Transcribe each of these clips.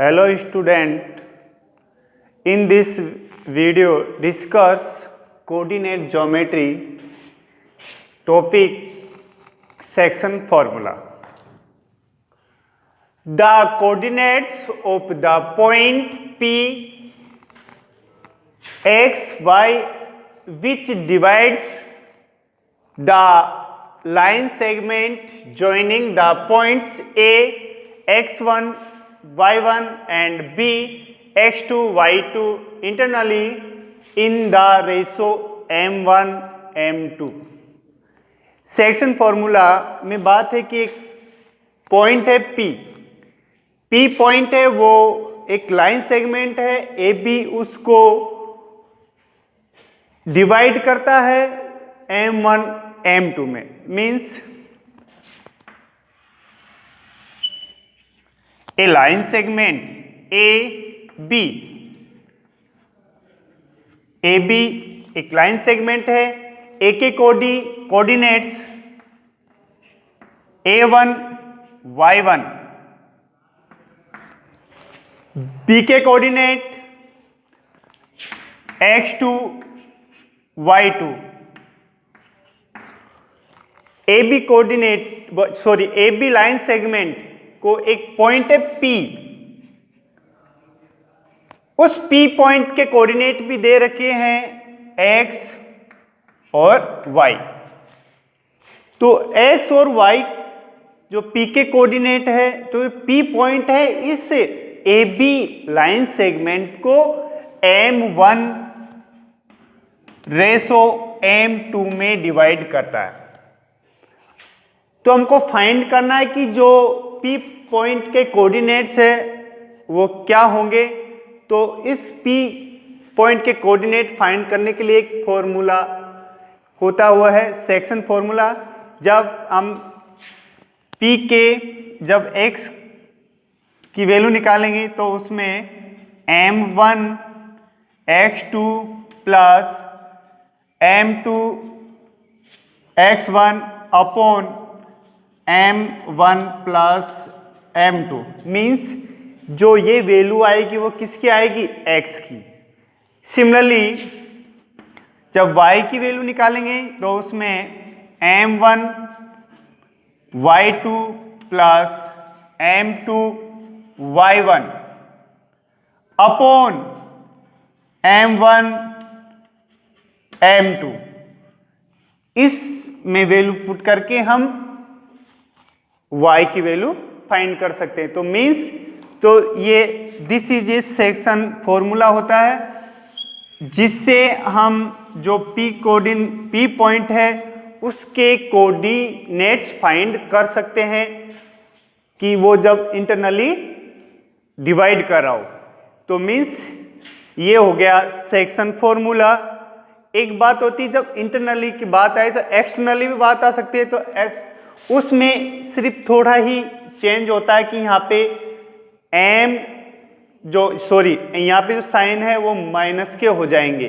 Hello student, in this video discuss coordinate geometry topic section formula. The coordinates of the point P x y which divides the line segment joining the points A x1 y1 and B x2 y2 internally in the ratio m1 m2. Section formula में बात है कि एक point है P point है, वो एक line segment है AB, उसको डिवाइड करता है m1 m2 में. मीन्स ए लाइन सेगमेंट AB एक लाइन सेगमेंट है. ए के कोऑर्डिनेट्स a1 y1, B के coordinate x2 y2, AB coordinate AB line segment को एक पॉइंट है P, उस P पॉइंट के कोऑर्डिनेट भी दे रखे हैं x और y. तो x और y जो P के कोऑर्डिनेट है, तो P पॉइंट है इस AB लाइन सेगमेंट को m1 रेशो m2 में डिवाइड करता है. तो हमको फाइंड करना है कि जो P पॉइंट के कोऑर्डिनेट्स है वो क्या होंगे. तो इस P पॉइंट के कोऑर्डिनेट फाइंड करने के लिए एक फॉर्मूला होता हुआ है सेक्शन फॉर्मूला. जब हम P के जब x की वैल्यू निकालेंगे तो उसमें m1 x2 plus m2 x1 upon m1 plus m2 means जो ये वैल्यू आएगी वो किसकी आएगी, x की. सिमिलरली जब y की वैल्यू निकालेंगे तो उसमें m1 y2 plus m2 y1 upon m1 m2. इस में वैल्यू पुट करके हम y की वैल्यू फाइंड कर सकते हैं. तो मीन्स तो ये this is A section formula होता है जिससे हम जो P पॉइंट है उसके कोऑर्डिनेट्स फाइंड कर सकते हैं कि वो जब इंटरनली डिवाइड कर रहा हो. तो मीन्स ये हो गया सेक्शन फॉर्मूला. एक बात होती है जब इंटरनली की बात आए तो एक्सटर्नली भी बात आ सकती है. तो उसमें सिर्फ थोड़ा ही चेंज होता है कि यहाँ पे यहाँ पे जो साइन है वो माइनस के हो जाएंगे.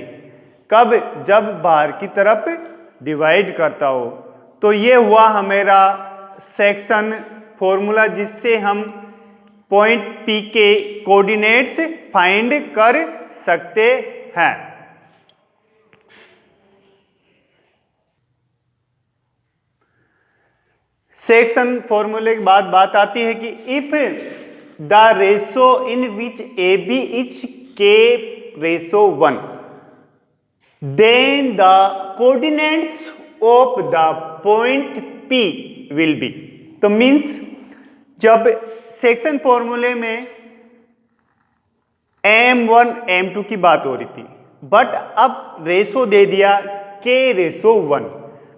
कब, जब बाहर की तरफ डिवाइड करता हो. तो ये हुआ हमारा सेक्शन फॉर्मूला जिससे हम पॉइंट P के कोऑर्डिनेट्स फाइंड कर सकते हैं. सेक्शन फॉर्मूले के बाद बात आती है कि if the ratio in which AB is K ratio 1 then the coordinates of the point P will be. तो मीन्स जब सेक्शन फॉर्मूले में m1 m2 की बात हो रही थी, बट अब रेशो दे दिया K रेशो 1.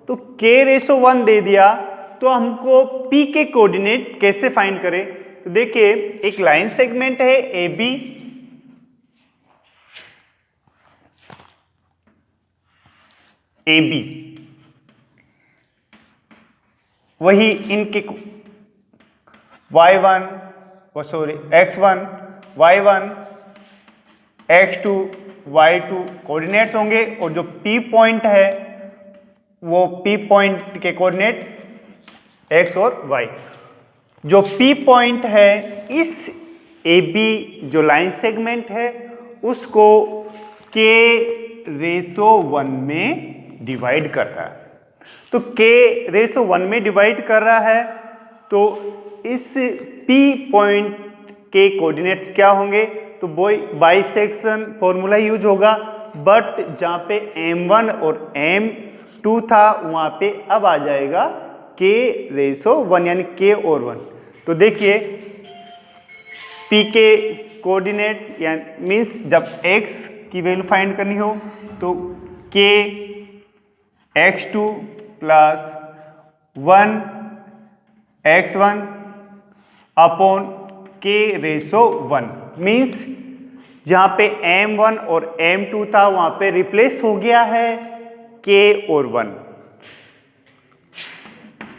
तो K रेशो 1 दे दिया तो हमको P के कोऑर्डिनेट कैसे फाइंड करें. तो देखिए एक लाइन सेगमेंट है AB, वही इनके x1 y1 x2 y2 coordinates होंगे और जो P पॉइंट है वो P पॉइंट के कोऑर्डिनेट x और y. जो P पॉइंट है इस AB जो लाइन सेगमेंट है उसको K/1 में डिवाइड करता है। तो K/1 में डिवाइड कर रहा है तो इस P पॉइंट के कोऑर्डिनेट्स क्या होंगे? तो बाइसेक्शन फॉर्मूला यूज होगा, बट जहाँ पे M1 और M2 था वहाँ पे अब आ जाएगा K/1 यानी K और 1। तो देखिए P के कोऑर्डिनेट यानी मीन्स जब x की वैल्यू फाइंड करनी हो तो K x2 plus 1 x1 upon K/1 means जहाँ पे M1 और M2 था वहाँ पे रिप्लेस हो गया है K और 1।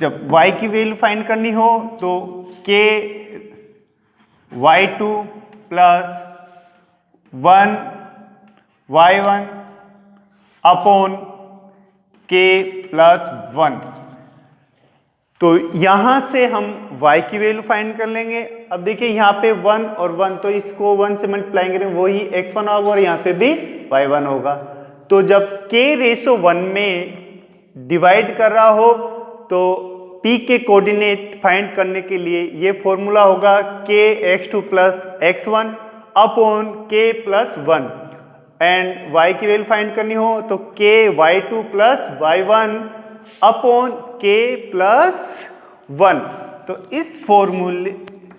जब y की वैल्यू फाइंड करनी हो तो K y2 plus 1 y1 upon K plus 1। तो यहां से हम y की वैल्यू फाइंड कर लेंगे। अब देखिए यहाँ पे 1 और 1 तो इसको 1 से मल्टीप्लाई करेंगे वही x1 होगा और यहाँ पे भी y1 होगा। तो जब K/1 में डिवाइड कर रहा हो तो P के कोऑर्डिनेट फाइंड करने के लिए ये फॉर्मूला होगा Kx2 plus x1 upon K plus 1 and y की वैल्यू फाइंड करनी हो तो Ky2 plus y1 upon K plus 1। तो इस फॉर्मूले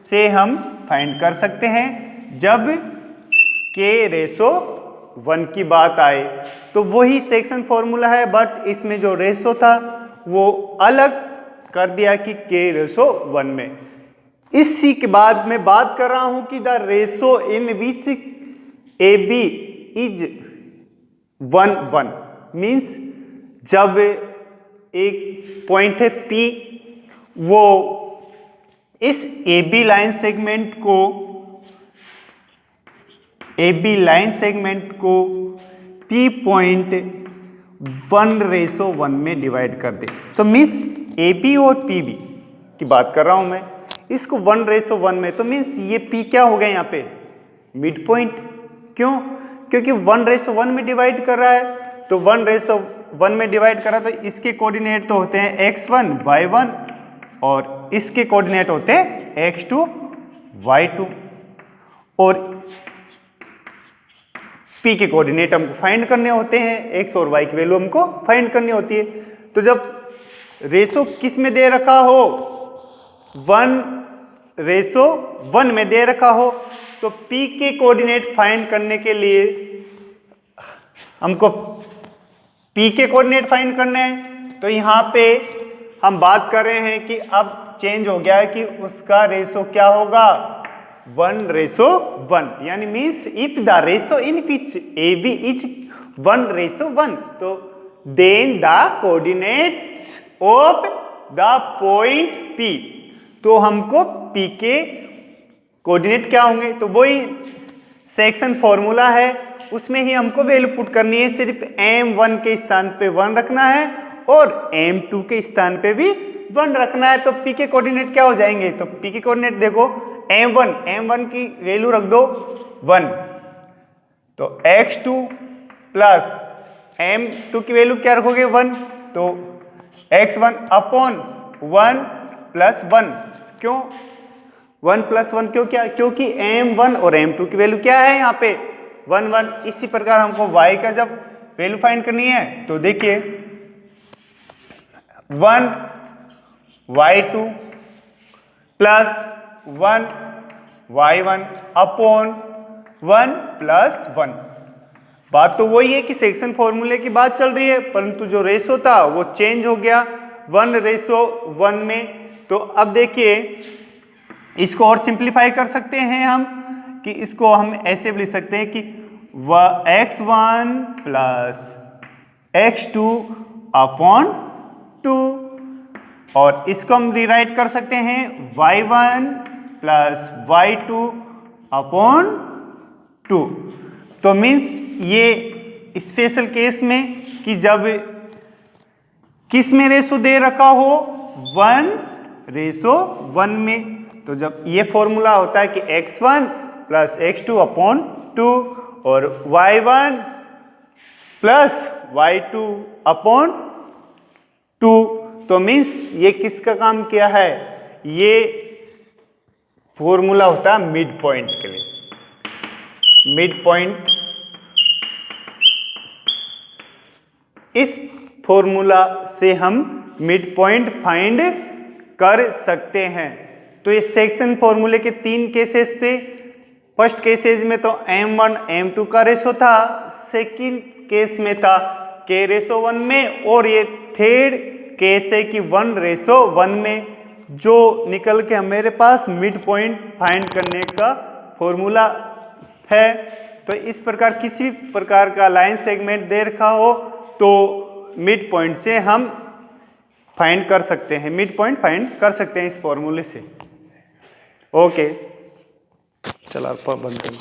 से हम फाइंड कर सकते हैं जब K/1 की बात आए। तो वही सेक्शन फॉर्मूला है बट इसमें जो रेशो था वो अलग कर दिया कि K/1 में। इसी के बाद मैं बात कर रहा हूं कि the ratio in which AB is 1:1 means जब एक पॉइंट है P वो इस AB लाइन सेगमेंट को P पॉइंट 1/1 में डिवाइड कर दे। तो मीन्स AB और PB की बात कर रहा हूं मैं, इसको 1/1 में, तो मीन्स ये P क्या हो गया यहाँ पे? Mid point. क्यों? क्योंकि 1/1 में डिवाइड कर रहा है। तो 1/1 में डिवाइड कर रहा है तो इसके कोऑर्डिनेट तो होते हैं x1 y1 और इसके कोऑर्डिनेट होते हैं x2 y2 और P के कोऑर्डिनेट हमको फाइंड करने होते हैं, x और y की वैल्यू हमको फाइंड करनी होती है। तो जब रेशो किस में दे रखा हो 1/1 में दे रखा हो तो P के कोऑर्डिनेट फाइंड करने के लिए हमको P के कोऑर्डिनेट फाइंड करने हैं। तो यहाँ पे हम बात कर रहे हैं कि अब चेंज हो गया है कि उसका रेशो क्या होगा 1/1 यानी means if the ratio in which AB is 1/1 तो then the coordinates of the point P। तो हमको P के कोऑर्डिनेट क्या होंगे? तो वही सेक्शन फॉर्मूला है उसमें ही हमको वैल्यू पुट करनी है। सिर्फ M1 के स्थान पे 1 रखना है और M2 के स्थान पे भी 1 रखना है। तो P के कोऑर्डिनेट क्या हो जाएंगे? तो P के कोऑर्डिनेट देखो M1 की वैल्यू रख दो 1 तो x2 प्लस M2 की वैल्यू क्या रखोगे 1 तो x1 अपॉन 1 प्लस 1। क्यों 1 प्लस 1? क्योंकि M1 और M2 की वैल्यू क्या है यहाँ पे 1 इसी प्रकार हमको y का जब वैल्यू फाइंड करनी है तो देखिए 1 y2 plus 1 y1 upon 1 plus 1। बात तो वही है कि सेक्शन फॉर्मूले की बात चल रही है परंतु जो रेशो था वो चेंज हो गया 1/1 में। तो अब देखिए इसको और सिंप्लीफाई कर सकते हैं हम कि इसको हम ऐसे भी लिख सकते हैं कि x1 प्लस x2 अपॉन 2 और इसको हम रिराइट कर सकते हैं y1 प्लस y2 अपॉन 2। तो मीन्स ये स्पेशल केस में कि जब किस में रेशो दे रखा हो 1/1 में तो जब ये फॉर्मूला होता है कि x1 प्लस x2 अपॉन 2 और y1 प्लस y2 अपॉन 2, तो मीन्स ये किसका काम किया है, ये फॉर्मूला होता है मिड पॉइंट के लिए। मिड पॉइंट, इस फॉर्मूला से हम मिड पॉइंट फाइंड कर सकते हैं। तो ये सेक्शन फॉर्मूले के 3 केसेस थे। फर्स्ट केसेस में तो m1 m2 का रेशो था, सेकंड केस में था k/1 में, और ये थर्ड केस है कि 1/1 में, जो निकल के मेरे पास मिड पॉइंट फाइंड करने का फॉर्मूला है। तो इस प्रकार किसी प्रकार का लाइन सेगमेंट दे रखा हो तो मिड पॉइंट से हम फाइंड कर सकते हैं, मिड पॉइंट फाइंड कर सकते हैं इस फॉर्मूले से। ओके, चलो बंद करें।